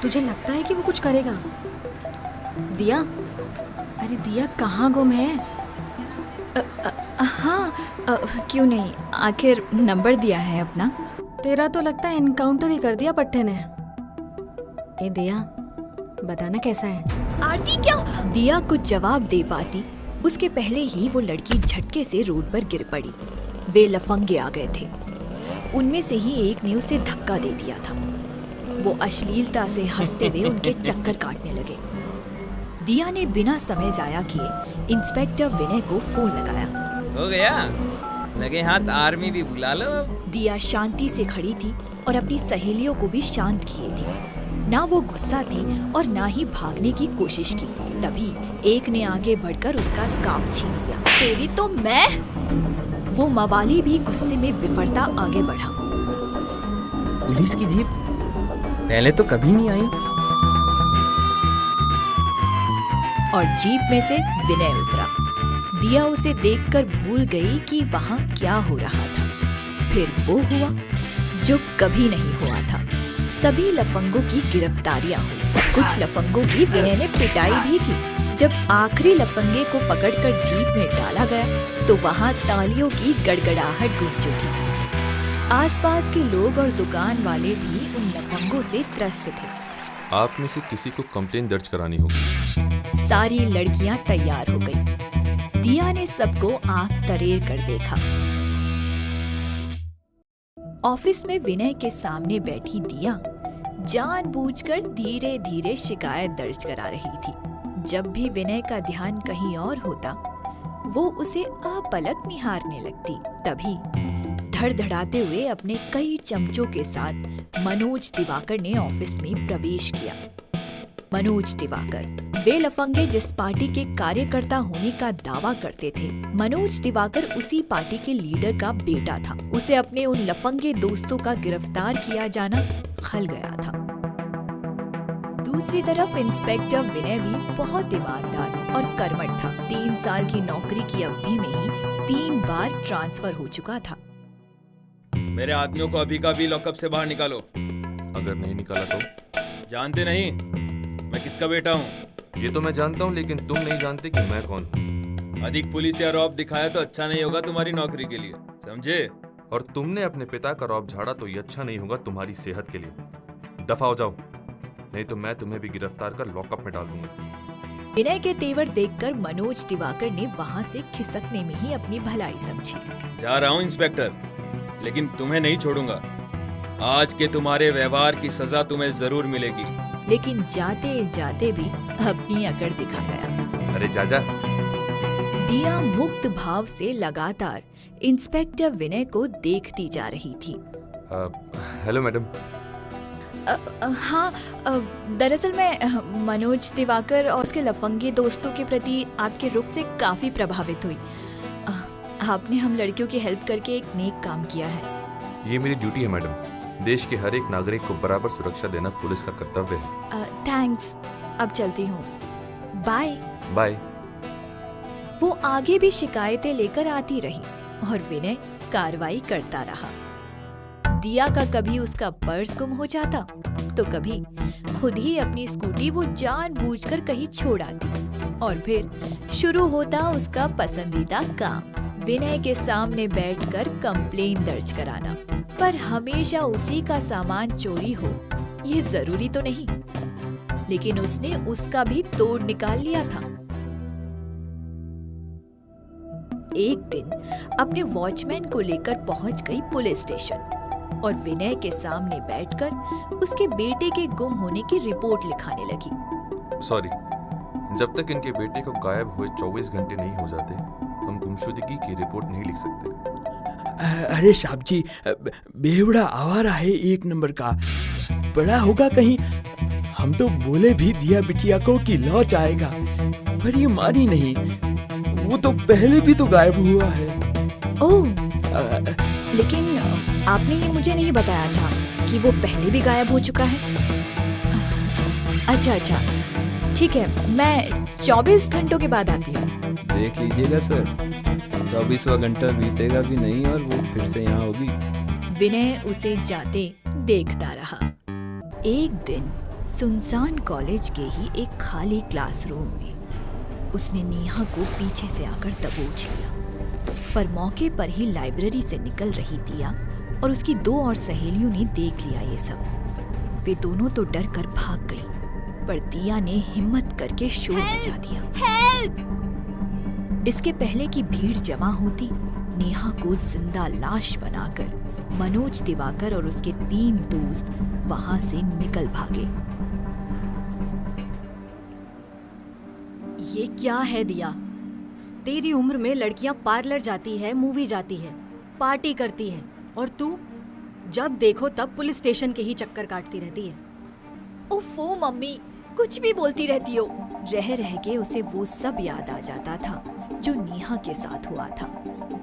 तुझे लगता है कि वो कुछ करेगा? दिया, अरे दिया कहाँ गुम है? हाँ, क्यों नहीं, आखिर नंबर दिया है अपना। तेरा तो लगता है एनकाउंटर ही कर दिया पट्टे ने। ए दिया, बताना कैसा है? आरती क्या? दिया कुछ जवाब दे पाती उसके पहले ही वो लड़की झटके से रोड पर गिर पड़ी। वे लफंगे आ गए थे। उनमें से ही एक ने उसे धक्का दे दिया था। वो अश्लीलता से हंसते हुए उनके चक्कर काटने लगे। दिया ने बिना समय जाया किए इंस्पेक्टर विनय को फोन लगाया। हो गया, लगे हाथ आर्मी भी बुला लो। दिया शांति से खड़ी थी और अपनी सहेलियों को भी शांत किए थी। ना वो गुस्सा थी और ना ही भागने की कोशिश की। तभी एक ने आगे बढ़कर उसका स्कार्फ छीन लिया। तेरी तो मैं! वो मवाली भी गुस्से में बिफरता आगे बढ़ा। पुलिस की जीप पहले तो कभी नहीं आई। और जीप में से विनय उतरा। दिया उसे देखकर भूल गई कि वहाँ क्या हो रहा था। फिर वो हुआ जो कभी नहीं हुआ था। सभी लफंगों की गिरफ्तारियां हुई। कुछ लफंगों की विनय ने पिटाई भी की। जब आखिरी लफंगे को पकड़कर जीप में डाला गया तो वहाँ तालियों की गड़गड़ाहट गूंज उठी। आसपास के लोग और दुकान वाले भी उन लफंगों से त्रस्त थे। आप में से किसी को कंप्लेन दर्ज करानी होगी। सारी लड़कियां तैयार हो गई। दिया ने सबको आंख तरेर कर देखा। ऑफिस में विनय के सामने बैठी दिया जानबूझकर धीरे धीरे शिकायत दर्ज करा रही थी। जब भी विनय का ध्यान कहीं और होता वो उसे अपलक निहारने लगती। तभी धड़धड़ाते हुए अपने कई चमचों के साथ मनोज दिवाकर ने ऑफिस में प्रवेश किया। मनोज दिवाकर, वे लफंगे जिस पार्टी के कार्यकर्ता होने का दावा करते थे। मनोज दिवाकर उसी पार्टी के लीडर का बेटा था। उसे अपने उन लफंगे दोस्तों का गिरफ्तार किया जाना खल गया था। दूसरी तरफ इंस्पेक्टर विनय भी बहुत ईमानदार और कर्मठ था। 3 साल की नौकरी की अवधि में ही 3 बार ट्रांसफर हो चुका था। मेरे आदमियों को अभी का भी लॉकअप से बाहर निकालो। अगर नहीं निकाला तो? जानते नहीं मैं किसका बेटा हूँ? ये तो मैं जानता हूँ, लेकिन तुम नहीं जानते कि मैं कौन हूँ। अधिक पुलिस या रौब दिखाया तो अच्छा नहीं होगा तुम्हारी नौकरी के लिए, समझे? और तुमने अपने पिता का रौब झाड़ा तो ये अच्छा नहीं होगा तुम्हारी सेहत के लिए। दफा हो जाओ, नहीं तो मैं तुम्हें भी गिरफ्तार कर लॉकअप में डाल दूंगा। विनय के तेवर देखकर मनोज दिवाकर ने वहाँ से खिसकने में ही अपनी भलाई समझी। जा रहा हूँ इंस्पेक्टर, लेकिन तुम्हें नहीं छोड़ूंगा। आज के तुम्हारे व्यवहार की सजा तुम्हें जरूर मिलेगी। लेकिन जाते जाते भी अपनी अकड़ दिखा गया। अरे जाजा। दिया मुक्त भाव से लगातार इंस्पेक्टर विनय को देखती जा रही थी। Hello madam. हाँ, दरअसल मैं मनोज दिवाकर और उसके लफंगे दोस्तों के प्रति आपके रुख से काफी प्रभावित हुई। आपने हम लड़कियों की हेल्प करके एक नेक काम किया है। ये मेरी ड्यूटी है मैडम। देश के हर एक नागरिक को बराबर सुरक्षा देना पुलिस का कर्तव्य है। थैंक्स, अब चलती हूँ। बाय। बाय। वो आगे भी शिकायतें लेकर आती रही और विनय कार्रवाई करता रहा। दिया का कभी उसका पर्स गुम हो जाता तो कभी खुद ही अपनी स्कूटी वो जानबूझकर कहीं छोड़ आती। और फिर शुरू होता उसका पसंदीदा काम, विनय के सामने बैठकर कंप्लेन दर्ज कराना। पर हमेशा उसी का सामान चोरी हो ये जरूरी तो नहीं, लेकिन उसने उसका भी तोड़ निकाल लिया था। एक दिन अपने वॉचमैन को लेकर पहुंच गई पुलिस स्टेशन और विनय के सामने बैठकर उसके बेटे के गुम होने की रिपोर्ट लिखाने लगी। सॉरी, जब तक इनके बेटे को गायब हुए 24 घंटे नहीं हो जाते हम गुमशुदगी की रिपोर्ट नहीं लिख सकते। अरे साहब जी, बेवड़ा आवारा है 1 नंबर का, पड़ा होगा कहीं। हम तो बोले भी दिया बिटिया को कि लौट आएगा, पर ये मानी नहीं। वो तो पहले भी तो गायब हुआ है। ओह, लेकिन आपने ये मुझे नहीं बताया था कि वो पहले भी गायब हो चुका है। अच्छा, ठीक है, मैं 24 घंटों के बाद आती हूँ। देख लीजिएगा सर, 24वां घंटा बीतेगा भी नहीं और वो फिर से यहाँ होगी। विनय उसे जाते देखता रहा। एक दिन सुनसान कॉलेज के ही एक खाली क्लासरूम में उसने नेहा को पीछे से आकर दबोच लिया, पर मौके पर ही लाइब्रेरी से निकल रही दिया और उसकी 2 और सहेलियों ने देख लिया ये सब। वे दोनों तो डर कर भाग गई, पर दिया ने हिम्मत करके शोर मचा दिया। हेल्प! इसके पहले कि भीड़ जमा होती, नेहा को जिंदा लाश बनाकर मनोज दिवाकर और उसके 3 दोस्त वहां से निकल भागे। ये क्या है दिया? तेरी उम्र में लड़कियां पार्लर जाती है, मूवी जाती है, पार्टी करती है, और तू जब देखो तब पुलिस स्टेशन के ही चक्कर काटती रहती है। ओफो मम्मी, कुछ भी बोलती रहती हो। रह रह के उसे वो सब याद आ जाता था जो नेहा के साथ हुआ था।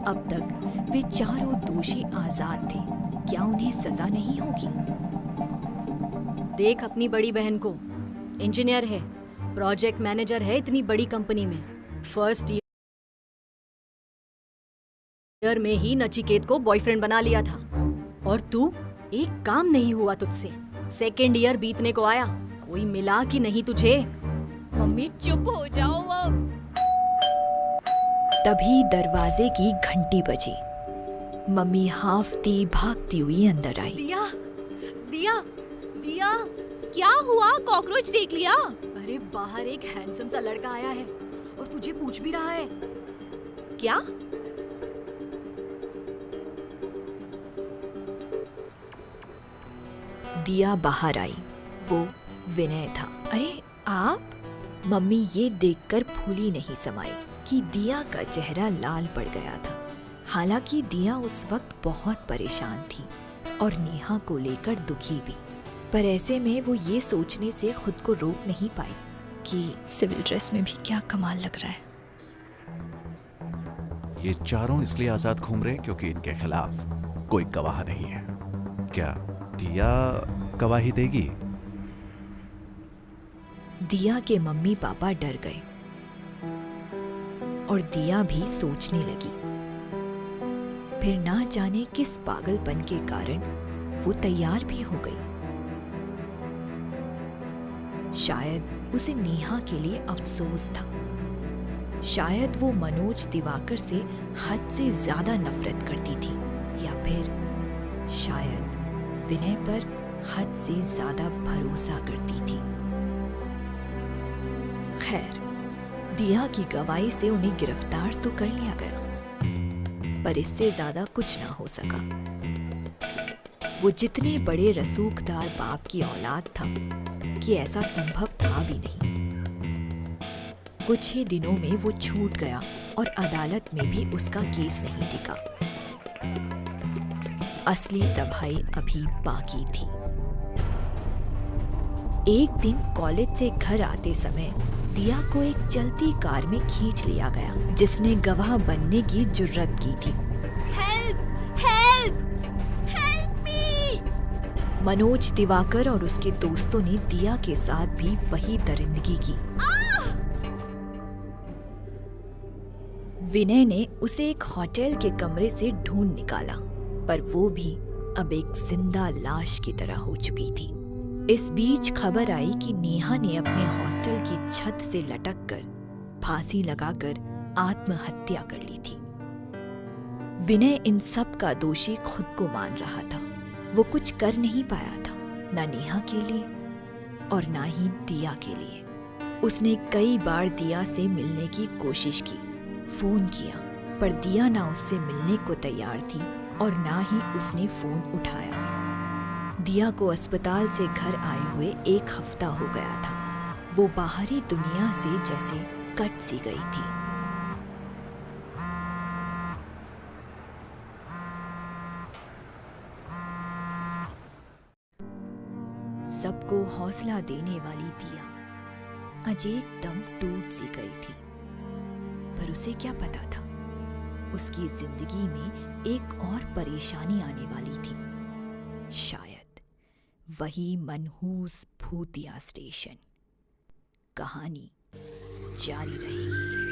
अब तक वे चारों दोषी आजाद थे, क्या उन्हें सजा नहीं होगी? देख अपनी बड़ी बहन को, इंजीनियर है, प्रोजेक्ट मैनेजर है इतनी बड़ी कंपनी में, फर्स्ट ईयर में ही नचिकेत को बॉयफ्रेंड बना लिया था, और तू एक काम नहीं हुआ तुझसे। सेकेंड ईयर बीतने को आया, कोई मिला कि नहीं तुझे? मम्मी चुप हो जाओ अब। तभी दरवाजे की घंटी बजी। मम्मी हाफती भागती हुई अंदर आई। दिया, दिया, दिया, क्या हुआ? कॉकरोच देख लिया? अरे बाहर एक हैंडसम सा लड़का आया है और तुझे पूछ भी रहा है। क्या? दिया बाहर आई। वो विनय था। अरे आप? मम्मी ये देखकर फूली नहीं समाई कि दिया का चेहरा लाल पड़ गया था। हालांकि दिया उस वक्त बहुत परेशान थी और नेहा को लेकर दुखी भी, पर ऐसे में वो ये सोचने से खुद को रोक नहीं पाई कि सिविल ड्रेस में भी क्या कमाल लग रहा है। ये चारों इसलिए आजाद घूम रहे हैं क्योंकि इनके खिलाफ कोई गवाह नहीं है। क्या दिया गवाही देगी? दिया के मम्मी पापा डर गए और दिया भी सोचने लगी। फिर ना जाने किस पागलपन के कारण वो तैयार भी हो गई। शायद उसे नेहा के लिए अफसोस था, शायद वो मनोज दिवाकर से हद से ज्यादा नफरत करती थी, या फिर शायद विनय पर हद से ज्यादा भरोसा करती थी। खैर, दिया की गवाही से उन्हें गिरफ्तार तो कर लिया गया, पर इससे ज्यादा कुछ ना हो सका। वो जितने बड़े रसूखदार बाप की औलाद था कि ऐसा संभव था भी नहीं। कुछ ही दिनों में वो छूट गया और अदालत में भी उसका केस नहीं टिका। असली तबाही अभी बाकी थी। एक दिन कॉलेज से घर आते समय दिया को एक चलती कार में खींच लिया गया, जिसने गवाह बनने की जुर्रत की थी। Help! Help! Help me! Manoj Diwakar और उसके दोस्तों ने दिया के साथ भी वही दरिंदगी की। विनय ने उसे एक होटल के कमरे से ढूंढ निकाला, पर वो भी अब एक जिंदा लाश की तरह हो चुकी थी। इस बीच खबर आई कि नेहा ने अपने हॉस्टल की छत से लटककर फांसी लगाकर आत्महत्या कर ली थी। विनय इन सब का दोषी खुद को मान रहा था। वो कुछ कर नहीं पाया था, ना नेहा के लिए और ना ही दिया के लिए। उसने कई बार दिया से मिलने की कोशिश की, फोन किया, पर दिया ना उससे मिलने को तैयार थी और ना ही उसने फोन उठाया। दिया को अस्पताल से घर आए हुए 1 हफ्ता हो गया था। वो बाहरी दुनिया से जैसे कट सी गई थी। सबको हौसला देने वाली दिया आज एकदम टूट सी गई थी। पर उसे क्या पता था, उसकी जिंदगी में एक और परेशानी आने वाली थी। शायद वही मनहूस भूतिया स्टेशन। कहानी जारी रहेगी।